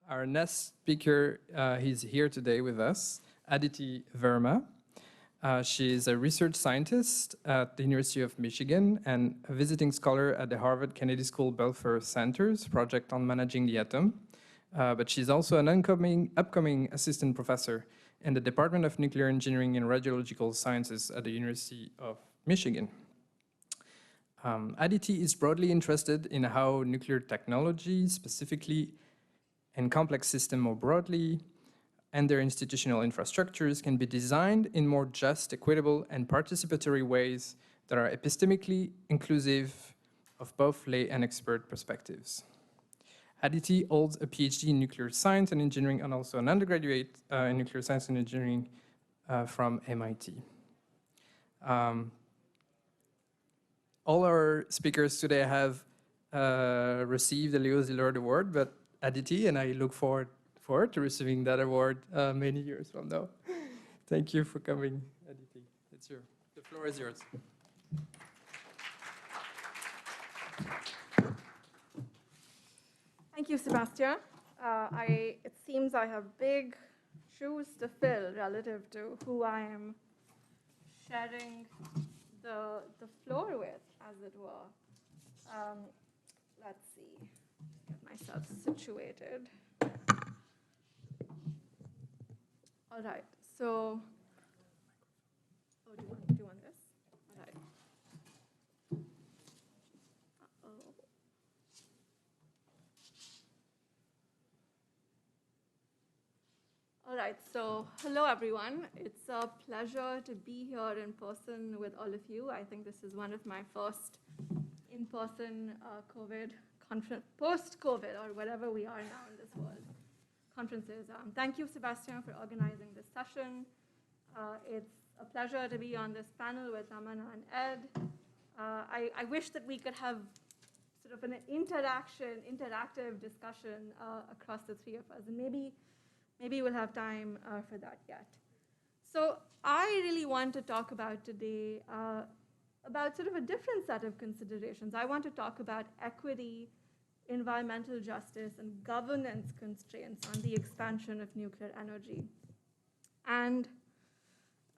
Our next speaker, he's here today with us, Aditi Verma. She is a research scientist at the University of Michigan and a visiting scholar at the Harvard Kennedy School Belfer Center's project on managing the atom. But she's also an upcoming assistant professor in the Department of Nuclear Engineering and Radiological Sciences at the University of Michigan. Aditi is broadly interested in how nuclear technology, specifically and complex systems more broadly, and their institutional infrastructures can be designed in more just, equitable, and participatory ways that are epistemically inclusive of both lay and expert perspectives. Aditi holds a PhD in nuclear science and engineering and also an undergraduate in nuclear science and engineering from MIT. All our speakers today have received the Leo Szilard Award, but Aditi, and I look forward to receiving that award many years from now. Thank you for coming, Aditi. The floor is yours. Thank you, Sebastien. It seems I have big shoes to fill relative to who I am sharing the floor with, as it were. Let's see, get myself situated. All right, so, do you want this? All right. All right, so hello everyone. It's a pleasure to be here in person with all of you. I think this is one of my first in-person COVID conference, post-COVID or whatever we are now in this world, conferences. Thank you, Sebastien, for organizing this session. It's a pleasure to be on this panel with Ramana and Ed. I wish that we could have sort of an interactive discussion across the three of us, and maybe we'll have time for that yet. So I really want to talk about today about sort of a different set of considerations. I want to talk about equity, environmental justice, and governance constraints on the expansion of nuclear energy. And,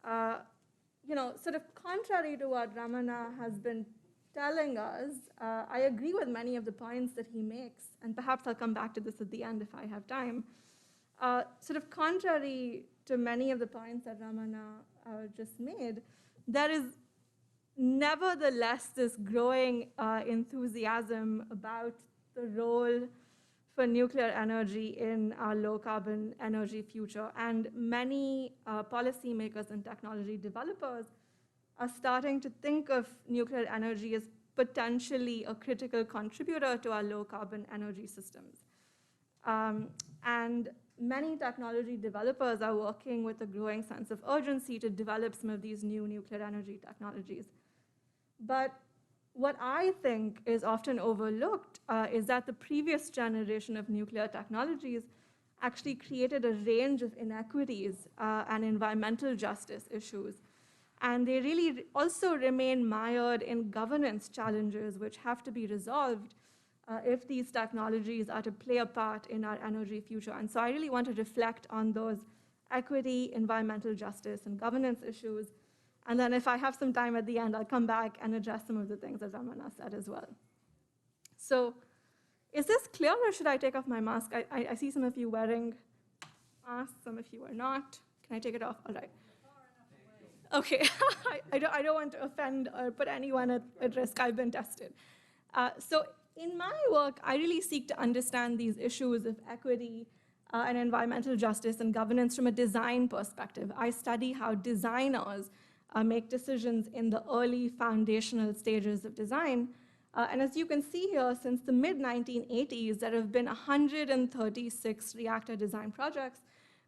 sort of contrary to what Ramana has been telling us, I agree with many of the points that he makes, and perhaps I'll come back to this at the end if I have time. Sort of contrary to many of the points that Ramana just made, there is nevertheless this growing enthusiasm about the role for nuclear energy in our low-carbon energy future. And many policymakers and technology developers are starting to think of nuclear energy as potentially a critical contributor to our low-carbon energy systems. And many technology developers are working with a growing sense of urgency to develop some of these new nuclear energy technologies. But what I think is often overlooked is that the previous generation of nuclear technologies actually created a range of inequities and environmental justice issues. And they really also remain mired in governance challenges which have to be resolved if these technologies are to play a part in our energy future. And so I really want to reflect on those equity, environmental justice, and governance issues. And then if I have some time at the end, I'll come back and address some of the things that Ramana said as well. So is this clear, or should I take off my mask? I see some of you wearing masks, some of you are not. Can I take it off? All right. Okay, I don't want to offend or put anyone at risk. I've been tested. So in my work, I really seek to understand these issues of equity and environmental justice and governance from a design perspective. I study how designers make decisions in the early foundational stages of design. And as you can see here, since the mid-1980s, there have been 136 reactor design projects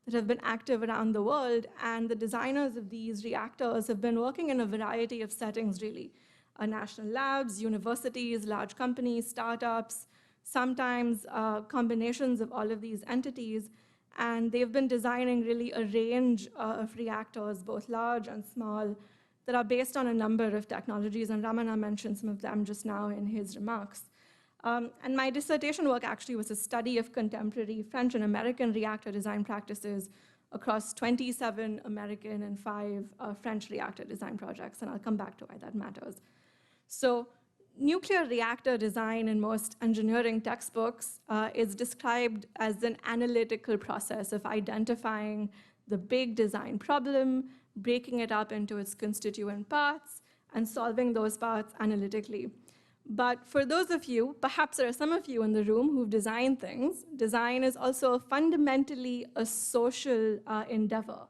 that have been active around the world. And the designers of these reactors have been working in a variety of settings, really. National labs, universities, large companies, startups, sometimes combinations of all of these entities. And they've been designing really a range of reactors, both large and small, that are based on a number of technologies. And Ramana mentioned some of them just now in his remarks. And my dissertation work actually was a study of contemporary French and American reactor design practices across 27 American and 5 French reactor design projects, and I'll come back to why that matters. So nuclear reactor design in most engineering textbooks is described as an analytical process of identifying the big design problem, breaking it up into its constituent parts, and solving those parts analytically. But for those of you, perhaps there are some of you in the room who've designed things, design is also fundamentally a social endeavor.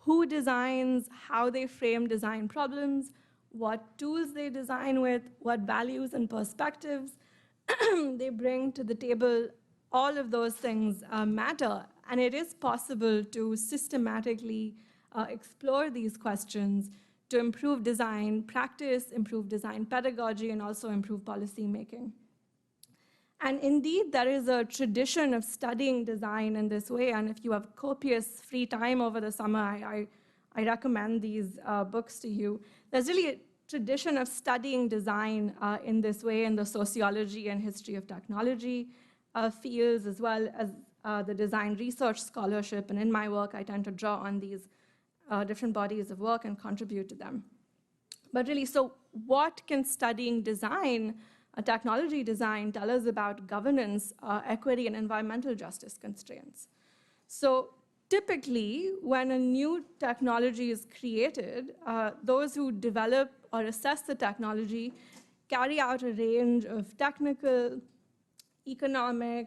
Who designs, how they frame design problems, what tools they design with, what values and perspectives they bring to the table, all of those things matter. And it is possible to systematically explore these questions to improve design practice, improve design pedagogy, and also improve policy making. And indeed, there is a tradition of studying design in this way, and if you have copious free time over the summer, I recommend these books to you. There's really a tradition of studying design in this way in the sociology and history of technology fields, as well as the design research scholarship, and in my work, I tend to draw on these different bodies of work and contribute to them. But really, so what can studying design, technology design, tell us about governance, equity, and environmental justice constraints? So typically, when a new technology is created, those who develop or assess the technology carry out a range of technical, economic,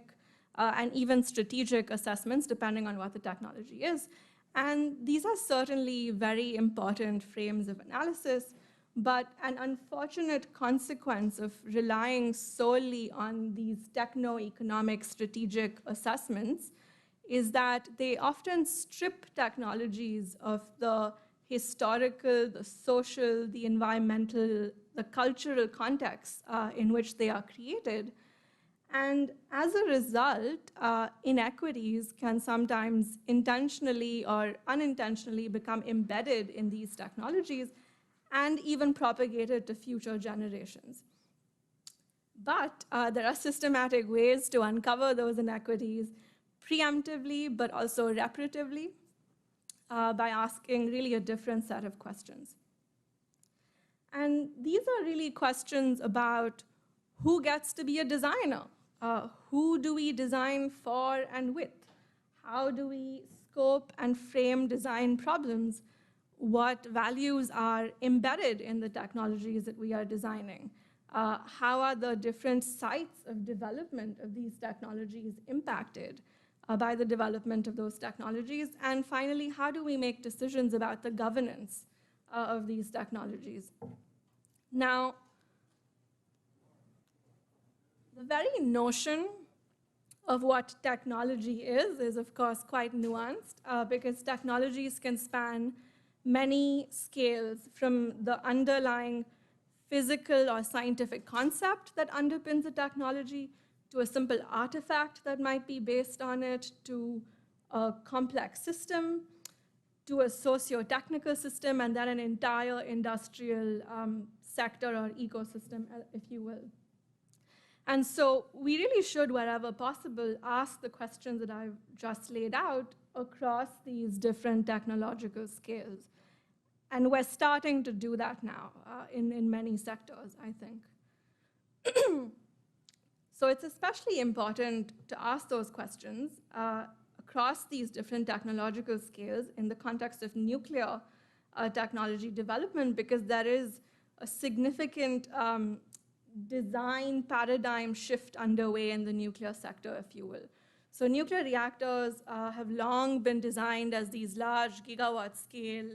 and even strategic assessments, depending on what the technology is. And these are certainly very important frames of analysis, but an unfortunate consequence of relying solely on these techno-economic strategic assessments is that they often strip technologies of the historical, the social, the environmental, the cultural context in which they are created. And as a result, inequities can sometimes intentionally or unintentionally become embedded in these technologies and even propagated to future generations. But there are systematic ways to uncover those inequities preemptively, but also reparatively, by asking really a different set of questions. And these are really questions about who gets to be a designer? Who do we design for and with? How do we scope and frame design problems? What values are embedded in the technologies that we are designing? How are the different sites of development of these technologies impacted by the development of those technologies? And finally, how do we make decisions about the governance of these technologies? Now, the very notion of what technology is of course, quite nuanced, because technologies can span many scales, from the underlying physical or scientific concept that underpins a technology to a simple artifact that might be based on it, to a complex system, to a socio-technical system, and then an entire industrial sector or ecosystem, if you will. And so we really should, wherever possible, ask the questions that I've just laid out across these different technological scales. And we're starting to do that now in many sectors, I think. So it's especially important to ask those questions across these different technological scales in the context of nuclear technology development, because there is a significant design paradigm shift underway in the nuclear sector, if you will. So nuclear reactors have long been designed as these large gigawatt scale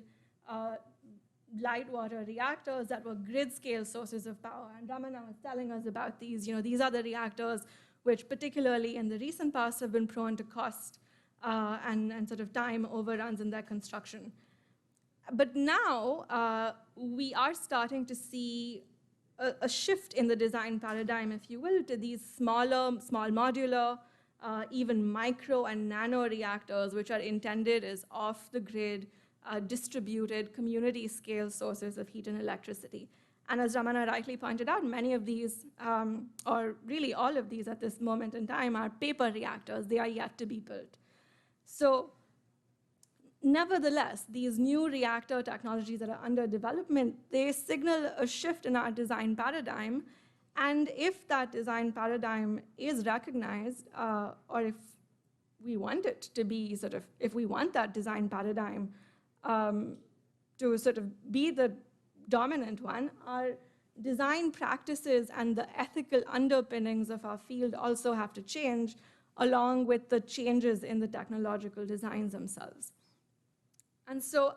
light water reactors that were grid scale sources of power. And Ramana was telling us about these. These are the reactors which, particularly in the recent past, have been prone to cost and sort of time overruns in their construction. But now we are starting to see a shift in the design paradigm, if you will, to these small modular, even micro and nano reactors, which are intended as off-the-grid, distributed, community-scale sources of heat and electricity. And as Ramana rightly pointed out, many of these, or really all of these at this moment in time, are paper reactors. They are yet to be built. So nevertheless, these new reactor technologies that are under development, they signal a shift in our design paradigm. And if that design paradigm is recognized, or if we want it to be if we want that design paradigm to sort of be the dominant one, our design practices and the ethical underpinnings of our field also have to change along with the changes in the technological designs themselves. And so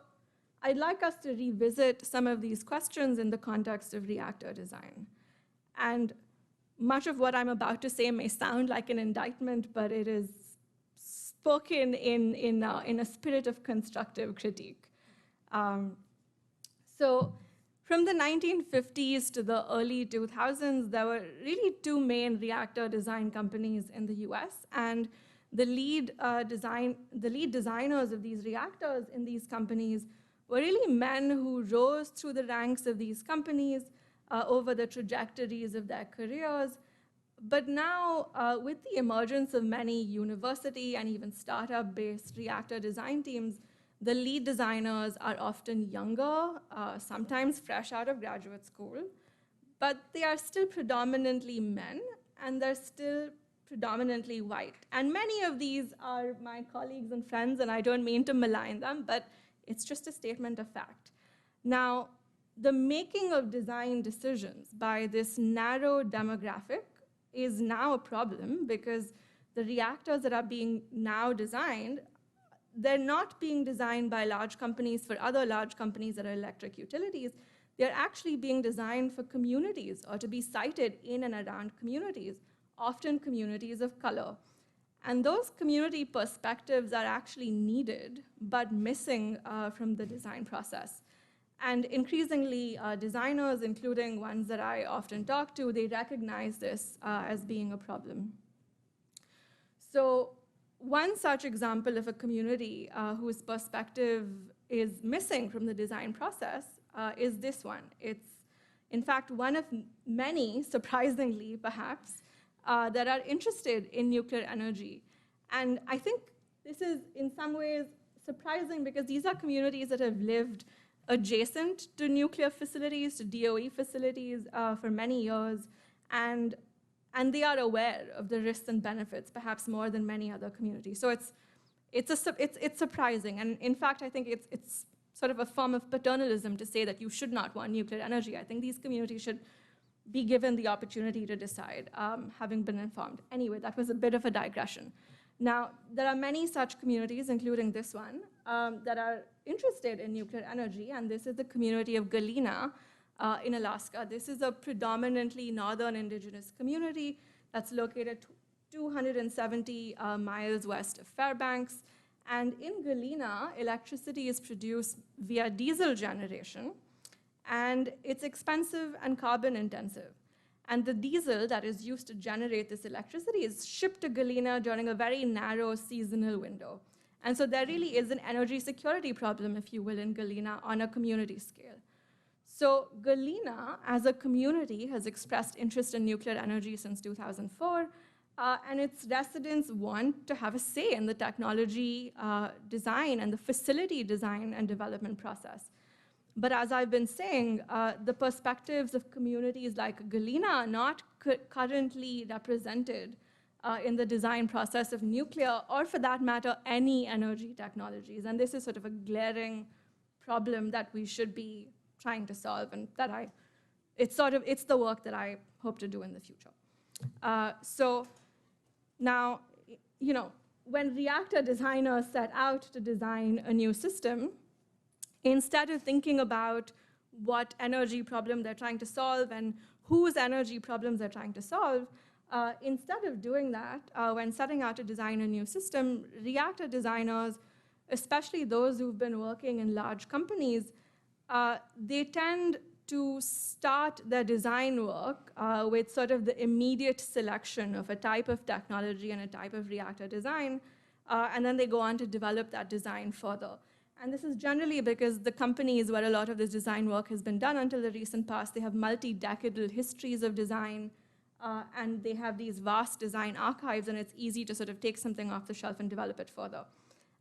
I'd like us to revisit some of these questions in the context of reactor design. And much of what I'm about to say may sound like an indictment, but it is spoken in a spirit of constructive critique. So from the 1950s to the early 2000s, there were really two main reactor design companies in the US, and the lead designers of these reactors in these companies were really men who rose through the ranks of these companies over the trajectories of their careers. But now, with the emergence of many university and even startup-based reactor design teams, the lead designers are often younger, sometimes fresh out of graduate school, but they are still predominantly men, and they're still predominantly white. And many of these are my colleagues and friends, and I don't mean to malign them, but it's just a statement of fact. Now, the making of design decisions by this narrow demographic is now a problem because the reactors that are being now designed, they're not being designed by large companies for other large companies that are electric utilities. They're actually being designed for communities or to be sited in and around communities, often communities of color. And those community perspectives are actually needed, but missing from the design process. And increasingly, designers, including ones that I often talk to, they recognize this as being a problem. So one such example of a community whose perspective is missing from the design process is this one. It's, in fact, one of many, surprisingly perhaps, that are interested in nuclear energy. And I think this is, in some ways, surprising because these are communities that have lived adjacent to nuclear facilities, to DOE facilities for many years, and they are aware of the risks and benefits, perhaps more than many other communities. So it's surprising, and in fact, I think it's sort of a form of paternalism to say that you should not want nuclear energy. I think these communities should be given the opportunity to decide, having been informed. Anyway, that was a bit of a digression. Now, there are many such communities, including this one, that are interested in nuclear energy, and this is the community of Galena in Alaska. This is a predominantly northern indigenous community that's located 270 miles west of Fairbanks. And in Galena, electricity is produced via diesel generation, and it's expensive and carbon intensive. And the diesel that is used to generate this electricity is shipped to Galena during a very narrow seasonal window. And so there really is an energy security problem, if you will, in Galena on a community scale. So Galena, as a community, has expressed interest in nuclear energy since 2004, and its residents want to have a say in the technology design and the facility design and development process. But as I've been saying, the perspectives of communities like Galena are not currently represented in the design process of nuclear, or for that matter, any energy technologies. And this is sort of a glaring problem that we should be trying to solve, and that it's the work that I hope to do in the future. So now, when reactor designers set out to design a new system, instead of thinking about what energy problem they're trying to solve and whose energy problems they're trying to solve, instead of doing that, when setting out to design a new system, reactor designers, especially those who've been working in large companies, they tend to start their design work with sort of the immediate selection of a type of technology and a type of reactor design, and then they go on to develop that design further. And this is generally because the companies where a lot of this design work has been done until the recent past, they have multi-decadal histories of design, and they have these vast design archives, and it's easy to sort of take something off the shelf and develop it further.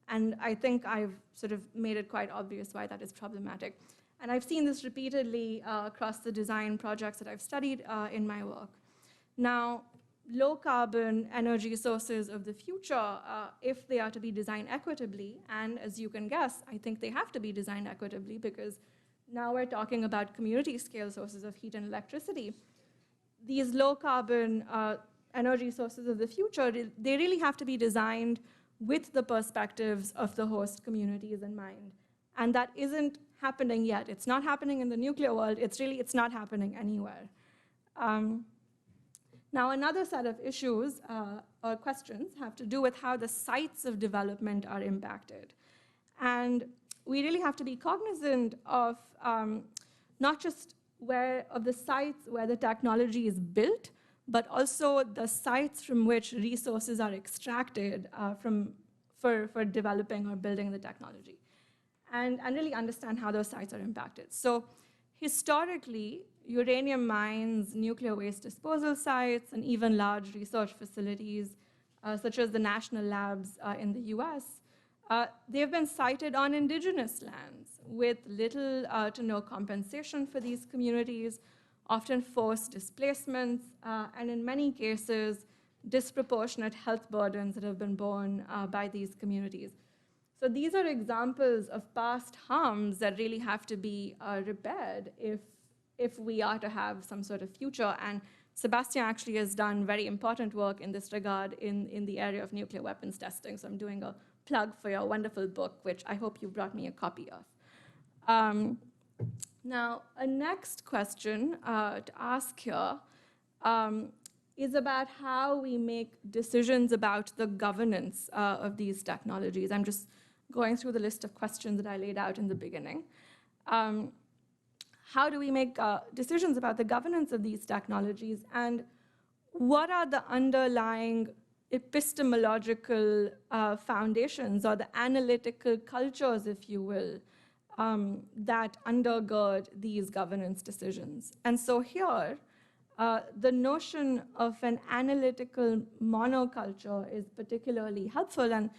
And I think I've sort of made it quite obvious why that is problematic. And I've seen this repeatedly across the design projects that I've studied in my work. Now, low-carbon energy sources of the future, if they are to be designed equitably, and as you can guess, I think they have to be designed equitably because now we're talking about community-scale sources of heat and electricity. These low-carbon energy sources of the future, they really have to be designed with the perspectives of the host communities in mind. And that isn't happening yet. It's not happening in the nuclear world. It's not happening anywhere. Now, another set of issues or questions have to do with how the sites of development are impacted. And we really have to be cognizant of not just of the sites where the technology is built, but also the sites from which resources are extracted for developing or building the technology, and really understand how those sites are impacted. So historically, uranium mines, nuclear waste disposal sites, and even large research facilities, such as the national labs in the US, they've been sited on indigenous lands with little to no compensation for these communities, often forced displacements, and in many cases, disproportionate health burdens that have been borne by these communities. So these are examples of past harms that really have to be repaired if we are to have some sort of future. And Sebastien actually has done very important work in this regard in the area of nuclear weapons testing. So I'm doing a plug for your wonderful book, which I hope you brought me a copy of. Now, a next question to ask here is about how we make decisions about the governance of these technologies. I'm just going through the list of questions that I laid out in the beginning. How do we make decisions about the governance of these technologies? And what are the underlying epistemological foundations or the analytical cultures, if you will, that undergird these governance decisions? And so here, the notion of an analytical monoculture is particularly helpful. And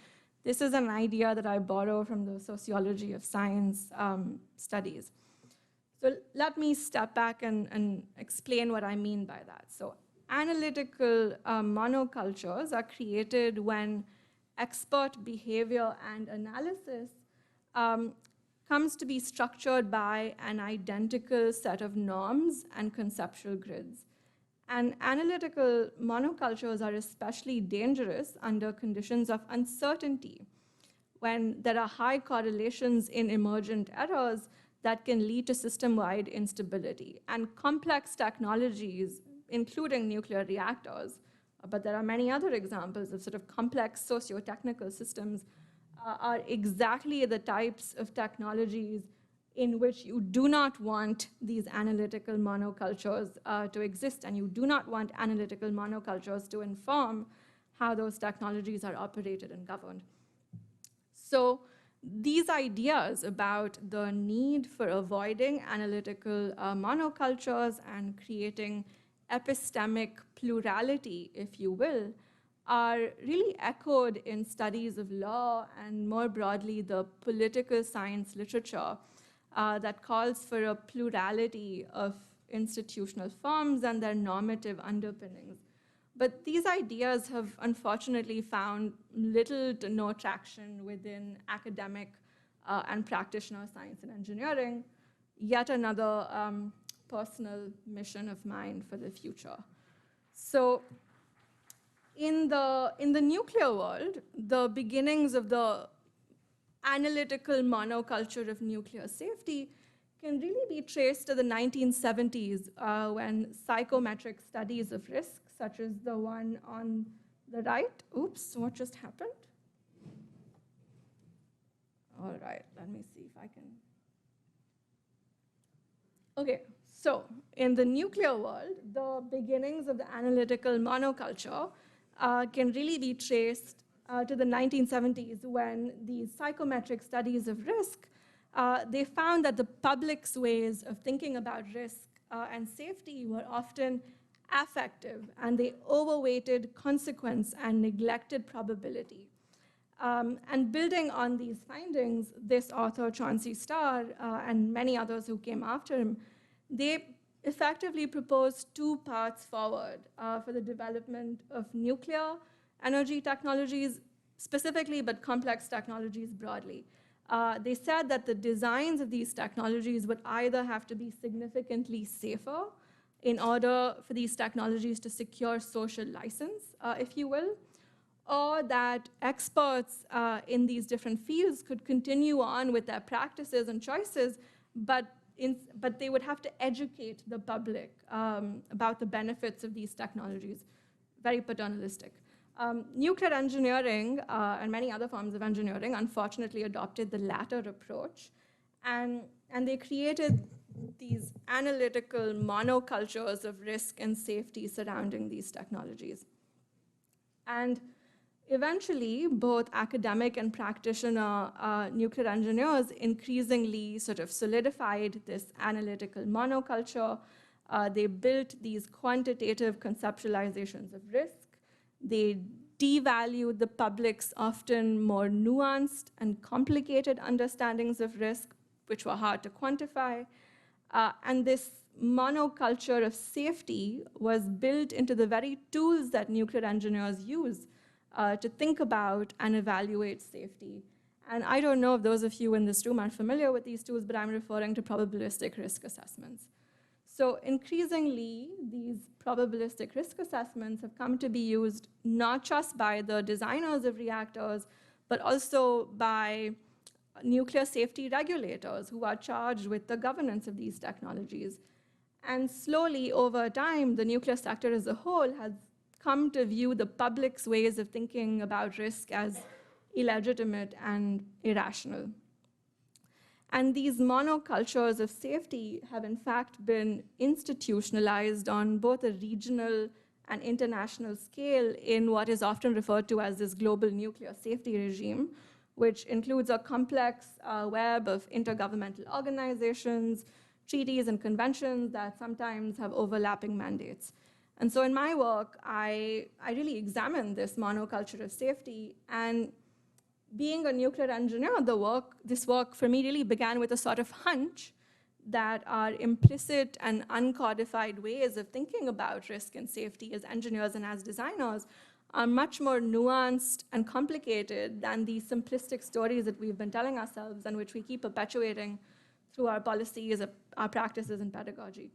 this is an idea that I borrow from the sociology of science studies. So let me step back and explain what I mean by that. So analytical monocultures are created when expert behavior and analysis comes to be structured by an identical set of norms and conceptual grids. And analytical monocultures are especially dangerous under conditions of uncertainty, when there are high correlations in emergent errors that can lead to system-wide instability. And complex technologies, including nuclear reactors, but there are many other examples of sort of complex socio-technical systems, are exactly the types of technologies in which you do not want these analytical monocultures to exist, and you do not want analytical monocultures to inform how those technologies are operated and governed. So these ideas about the need for avoiding analytical monocultures and creating epistemic plurality, if you will, are really echoed in studies of law and more broadly the political science literature that calls for a plurality of institutional forms and their normative underpinnings. But these ideas have unfortunately found little to no traction within academic and practitioner science and engineering, yet another personal mission of mine for the future. So in the nuclear world, the beginnings of the analytical monoculture of nuclear safety can really be traced to the 1970s when psychometric studies of risk, such as the one on the right. Oops, what just happened? All right, let me see if I can. Okay, so in the nuclear world, the beginnings of the analytical monoculture can really be traced to the 1970s, when these psychometric studies of risk, they found that the public's ways of thinking about risk and safety were often affective, and they overweighted consequence and neglected probability. And building on these findings, this author, Chauncey Starr, and many others who came after him, they effectively proposed two paths forward for the development of nuclear energy technologies specifically, but complex technologies broadly. They said that the designs of these technologies would either have to be significantly safer in order for these technologies to secure social license, if you will, or that experts in these different fields could continue on with their practices and choices, but they would have to educate the public about the benefits of these technologies. Very paternalistic. Nuclear engineering and many other forms of engineering unfortunately adopted the latter approach, and they created these analytical monocultures of risk and safety surrounding these technologies. And eventually, both academic and practitioner nuclear engineers increasingly sort of solidified this analytical monoculture. They built these quantitative conceptualizations of risk. They devalued the public's often more nuanced and complicated understandings of risk, which were hard to quantify. And this monoculture of safety was built into the very tools that nuclear engineers use to think about and evaluate safety. And I don't know if those of you in this room are familiar with these tools, but I'm referring to probabilistic risk assessments. So increasingly, these probabilistic risk assessments have come to be used not just by the designers of reactors, but also by nuclear safety regulators who are charged with the governance of these technologies. And slowly, over time, the nuclear sector as a whole has come to view the public's ways of thinking about risk as illegitimate and irrational. And these monocultures of safety have in fact been institutionalized on both a regional and international scale in what is often referred to as this global nuclear safety regime, which includes a complex web of intergovernmental organizations, treaties, and conventions that sometimes have overlapping mandates. And so in my work, I really examine this monoculture of safety. And being a nuclear engineer, this work for me really began with a sort of hunch that our implicit and uncodified ways of thinking about risk and safety as engineers and as designers are much more nuanced and complicated than the simplistic stories that we've been telling ourselves and which we keep perpetuating through our policies, our practices, and pedagogy.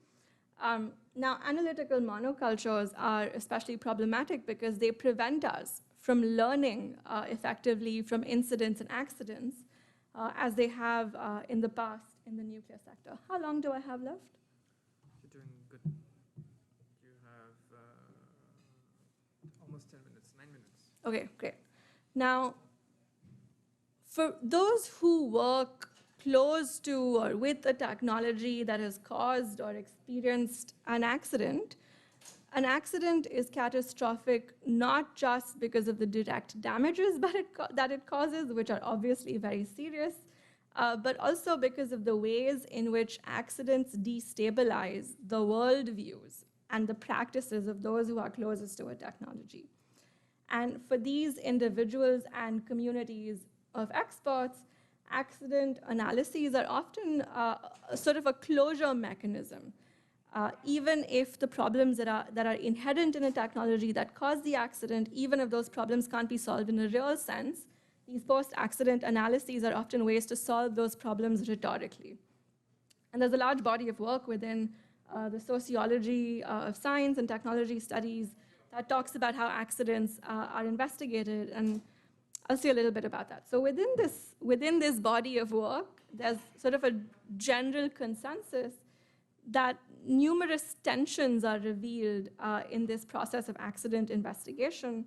Now, analytical monocultures are especially problematic because they prevent us from learning effectively from incidents and accidents, as they have in the past in the nuclear sector. How long do I have left? You're doing good. You have almost 10 minutes, 9 minutes. Okay, great. Now, for those who work close to or with a technology that has caused or experienced an accident is catastrophic not just because of the direct damages that it causes, which are obviously very serious, but also because of the ways in which accidents destabilize the worldviews and the practices of those who are closest to a technology. And for these individuals and communities of experts, accident analyses are often sort of a closure mechanism. Even if the problems that are inherent in a technology that caused the accident, even if those problems can't be solved in a real sense, these post-accident analyses are often ways to solve those problems rhetorically. And there's a large body of work within the sociology of science and technology studies that talks about how accidents are investigated, and I'll say a little bit about that. So within this body of work, there's sort of a general consensus that numerous tensions are revealed in this process of accident investigation,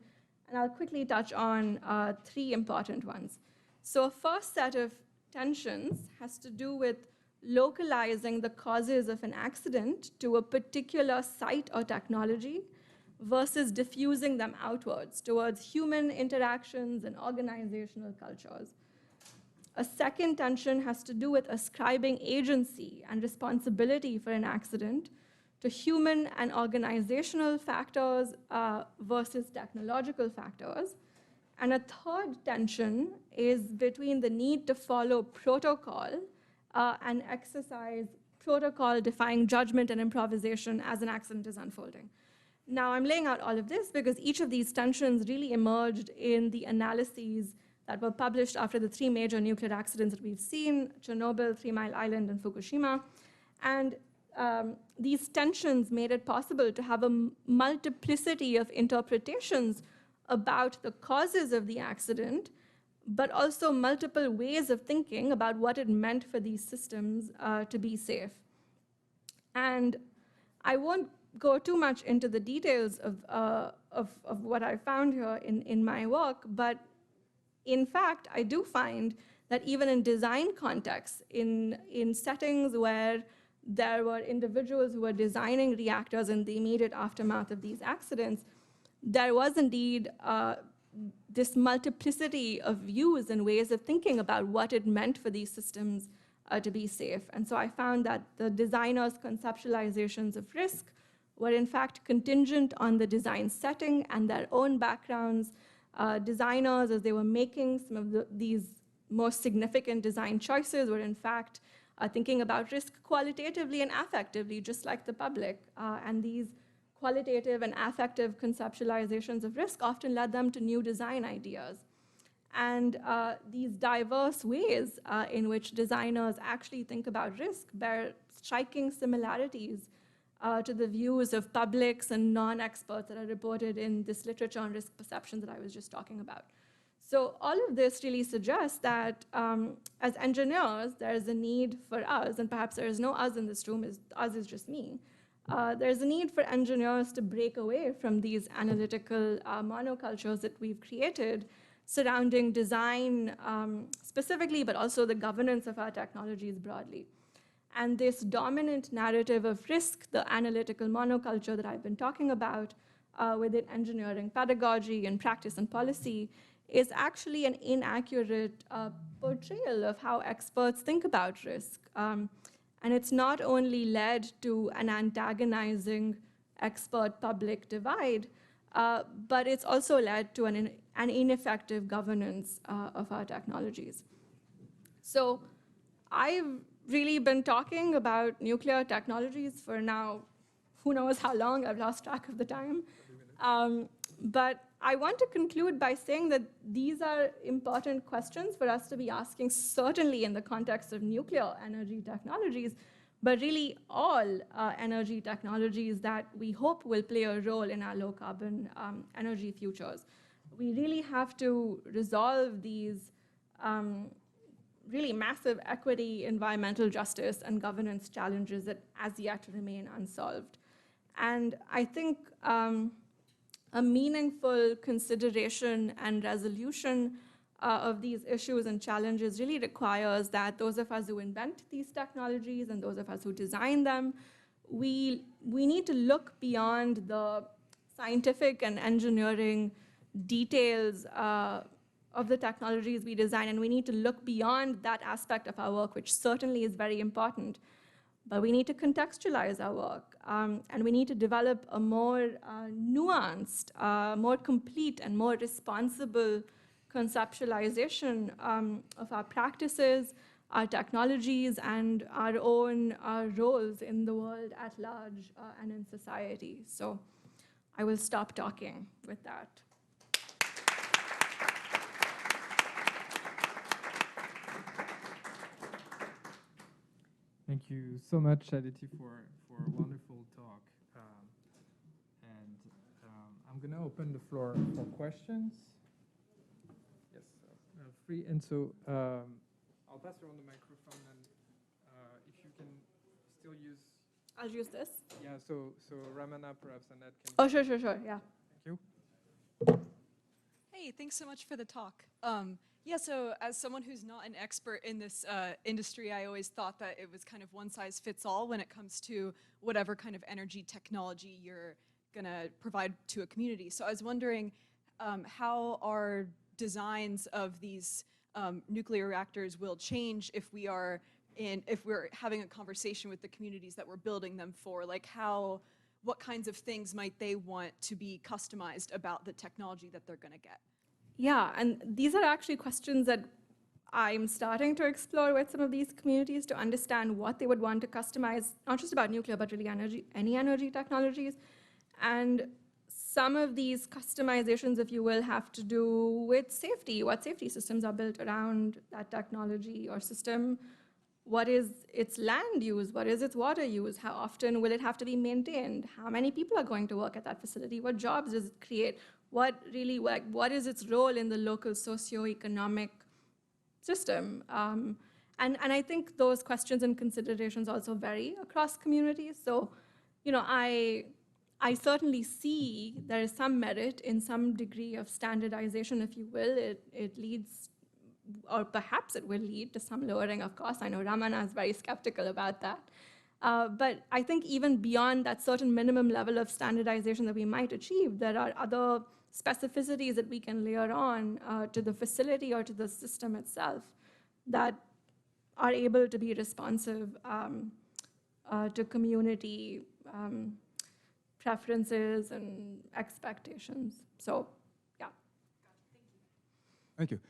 and I'll quickly touch on three important ones. So a first set of tensions has to do with localizing the causes of an accident to a particular site or technology, versus diffusing them outwards towards human interactions and organizational cultures. A second tension has to do with ascribing agency and responsibility for an accident to human and organizational factors versus technological factors. And a third tension is between the need to follow protocol and exercise protocol-defying judgment and improvisation as an accident is unfolding. Now, I'm laying out all of this because each of these tensions really emerged in the analyses that were published after the 3 major nuclear accidents that we've seen, Chernobyl, 3 Mile Island, and Fukushima. And these tensions made it possible to have a multiplicity of interpretations about the causes of the accident, but also multiple ways of thinking about what it meant for these systems to be safe. And I won't go too much into the details of what I found here in my work, but in fact, I do find that even in design contexts, in settings where there were individuals who were designing reactors in the immediate aftermath of these accidents, there was indeed this multiplicity of views and ways of thinking about what it meant for these systems to be safe. And so I found that the designers' conceptualizations of risk were in fact contingent on the design setting and their own backgrounds. Designers, as they were making some of these most significant design choices, were in fact thinking about risk qualitatively and affectively, just like the public. And these qualitative and affective conceptualizations of risk often led them to new design ideas. And these diverse ways in which designers actually think about risk bear striking similarities to the views of publics and non-experts that are reported in this literature on risk perception that I was just talking about. So all of this really suggests that as engineers, there is a need for us, and perhaps there is no us in this room, us is just me. There's a need for engineers to break away from these analytical monocultures that we've created surrounding design specifically, but also the governance of our technologies broadly. And this dominant narrative of risk, the analytical monoculture that I've been talking about within engineering pedagogy and practice and policy, is actually an inaccurate portrayal of how experts think about risk. And it's not only led to an antagonizing expert-public divide, but it's also led to an ineffective governance of our technologies. So I've really been talking about nuclear technologies for now, who knows how long, I've lost track of the time. But I want to conclude by saying that these are important questions for us to be asking, certainly in the context of nuclear energy technologies, but really all energy technologies that we hope will play a role in our low-carbon energy futures. We really have to resolve these really massive equity, environmental justice, and governance challenges that as yet remain unsolved. And I think a meaningful consideration and resolution of these issues and challenges really requires that those of us who invent these technologies and those of us who design them, we need to look beyond the scientific and engineering details of the technologies we design, and we need to look beyond that aspect of our work, which certainly is very important. But we need to contextualize our work, and we need to develop a more nuanced, more complete, and more responsible conceptualization of our practices, our technologies, and our own roles in the world at large and in society. So I will stop talking with that. Thank you so much, Aditi, for a wonderful talk. I'm going to open the floor for questions. Yes, free. And so I'll pass around the microphone, and if you can still use... I'll use this? Yeah, so Ramana, perhaps, and that can... Oh, sure, yeah. Thank you. Hey, thanks so much for the talk. Yeah, so as someone who's not an expert in this industry, I always thought that it was kind of one size fits all when it comes to whatever kind of energy technology you're going to provide to a community. So I was wondering how our designs of these nuclear reactors will change if we're having a conversation with the communities that we're building them for, like what kinds of things might they want to be customized about the technology that they're going to get? Yeah, and these are actually questions that I'm starting to explore with some of these communities to understand what they would want to customize, not just about nuclear, but really any energy technologies. And some of these customizations, if you will, have to do with safety, what safety systems are built around that technology or system. What is its land use? What is its water use? How often will it have to be maintained? How many people are going to work at that facility? What jobs does it create? What is its role in the local socioeconomic system? And I think those questions and considerations also vary across communities. So, I certainly see there is some merit in some degree of standardization, if you will. It leads, or perhaps it will lead to some lowering of costs. I know Ramana is very skeptical about that. But I think even beyond that certain minimum level of standardization that we might achieve, there are other specificities that we can layer on to the facility or to the system itself that are able to be responsive to community preferences and expectations. So, yeah. Thank you.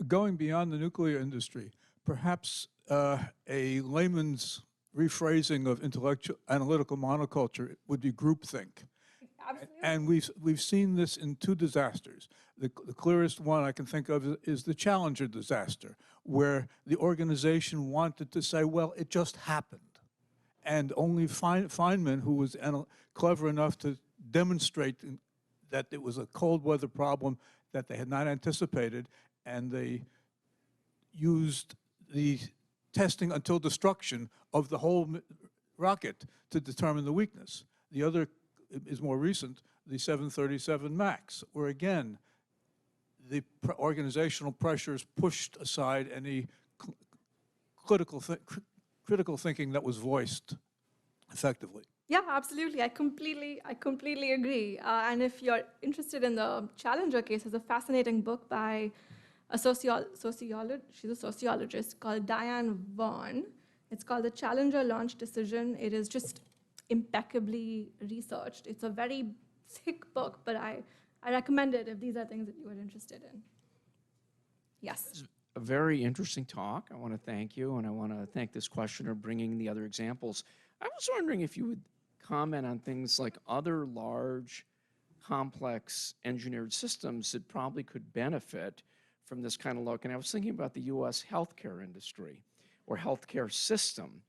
Going beyond the nuclear industry, perhaps a layman's rephrasing of analytical monoculture would be groupthink. Absolutely. And we've seen this in two disasters. The clearest one I can think of is the Challenger disaster, where the organization wanted to say, well, it just happened. And only Feynman, who was clever enough to demonstrate that it was a cold weather problem that they had not anticipated, and they used the testing until destruction of the whole rocket to determine the weakness. The other is more recent, the 737 MAX, where again, the organizational pressures pushed aside any critical thinking that was voiced effectively. Yeah, absolutely. I completely agree. And if you're interested in the Challenger case, there's a fascinating book by a sociologist, she's a sociologist, called Diane Vaughan. It's called The Challenger Launch Decision. It is just impeccably researched. It's a very thick book, but I recommend it if these are things that you are interested in. Yes. A very interesting talk. I want to thank you, and I want to thank this questioner bringing the other examples. I was wondering if you would comment on things like other large, complex engineered systems that probably could benefit from this kind of look. And I was thinking about the US healthcare industry or healthcare system,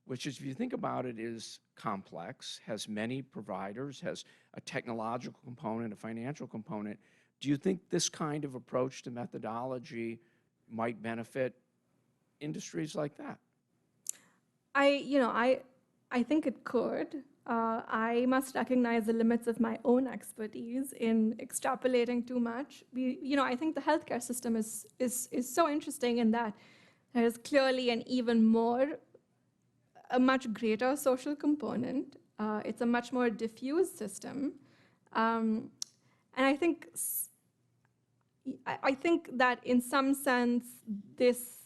which is, if you think about it, is complex, has many providers, has a technological component, a financial component. Do you think this kind of approach to methodology might benefit industries like that? I think it could. I must recognize the limits of my own expertise in extrapolating too much. I think the healthcare system is so interesting in that there is clearly a much greater social component. It's a much more diffuse system, and I think that in some sense this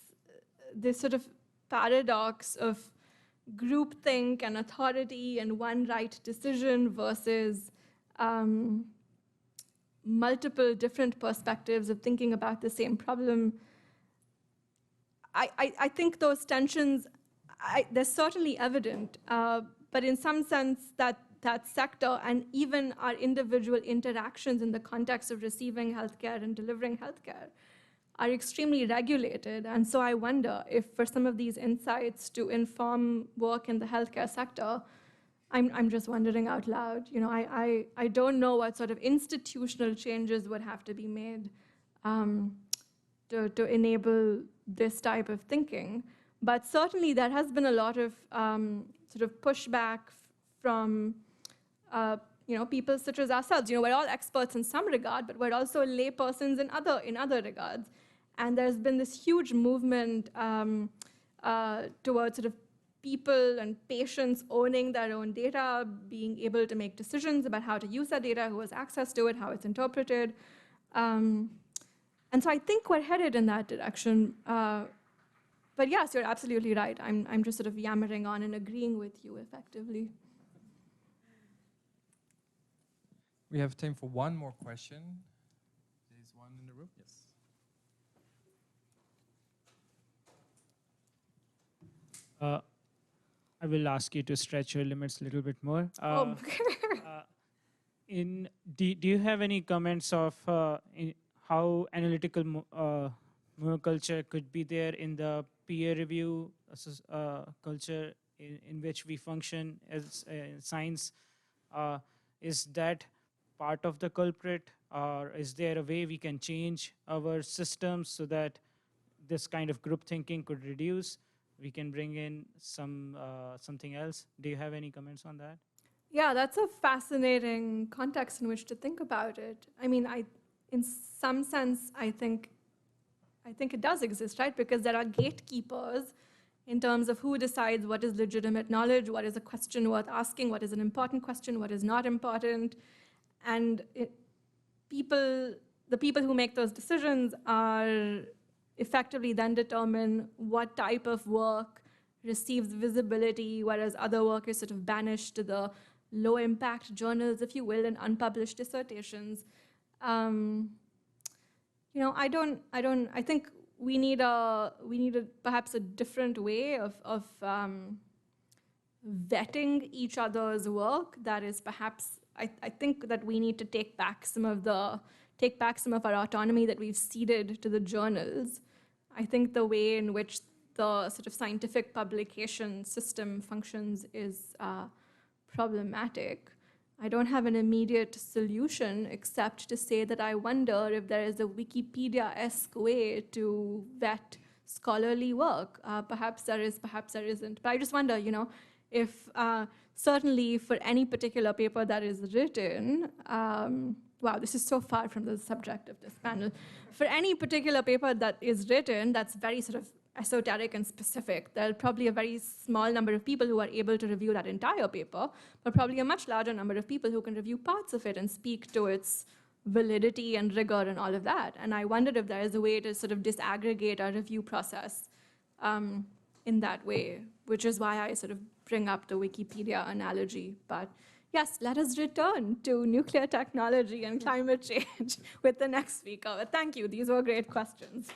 sort of paradox of groupthink and authority and one right decision versus multiple different perspectives of thinking about the same problem. I think those tensions, they're certainly evident, but in some sense that sector and even our individual interactions in the context of receiving healthcare and delivering healthcare are extremely regulated. And so I wonder if for some of these insights to inform work in the healthcare sector, I'm just wondering out loud, I don't know what sort of institutional changes would have to be made to enable this type of thinking. But certainly there has been a lot of sort of pushback from people such as ourselves. We're all experts in some regard, but we're also laypersons in other regards. And there's been this huge movement towards sort of people and patients owning their own data, being able to make decisions about how to use that data, who has access to it, how it's interpreted. And so I think we're headed in that direction. But yes, you're absolutely right. I'm just sort of yammering on and agreeing with you effectively. We have time for one more question. There's one in the room. Yes. I will ask you to stretch your limits a little bit more. Do you have any comments of how analytical monoculture could be there in the peer review culture in which we function as science? Is that part of the culprit, or is there a way we can change our systems so that this kind of group thinking could reduce? We can bring in something else. Do you have any comments on that? Yeah, that's a fascinating context in which to think about it. I mean, in some sense, I think it does exist, right? Because there are gatekeepers in terms of who decides what is legitimate knowledge, what is a question worth asking, what is an important question, what is not important. And the people who make those decisions are effectively then determine what type of work receives visibility, whereas other work is sort of banished to the low-impact journals, if you will, and unpublished dissertations. I think we need perhaps a different way of vetting each other's work. That is perhaps, I think that we need to take back some of our autonomy that we've ceded to the journals. I think the way in which the sort of scientific publication system functions is problematic. I don't have an immediate solution except to say that I wonder if there is a Wikipedia-esque way to vet scholarly work. Perhaps there is, perhaps there isn't. But I just wonder, if certainly for any particular paper that is written, wow, this is so far from the subject of this panel. For any particular paper that is written that's very sort of esoteric and specific, there are probably a very small number of people who are able to review that entire paper, but probably a much larger number of people who can review parts of it and speak to its validity and rigor and all of that. And I wondered if there is a way to sort of disaggregate our review process in that way, which is why I sort of bring up the Wikipedia analogy. But yes, let us return to nuclear technology and climate change with the next speaker. Thank you. These were great questions.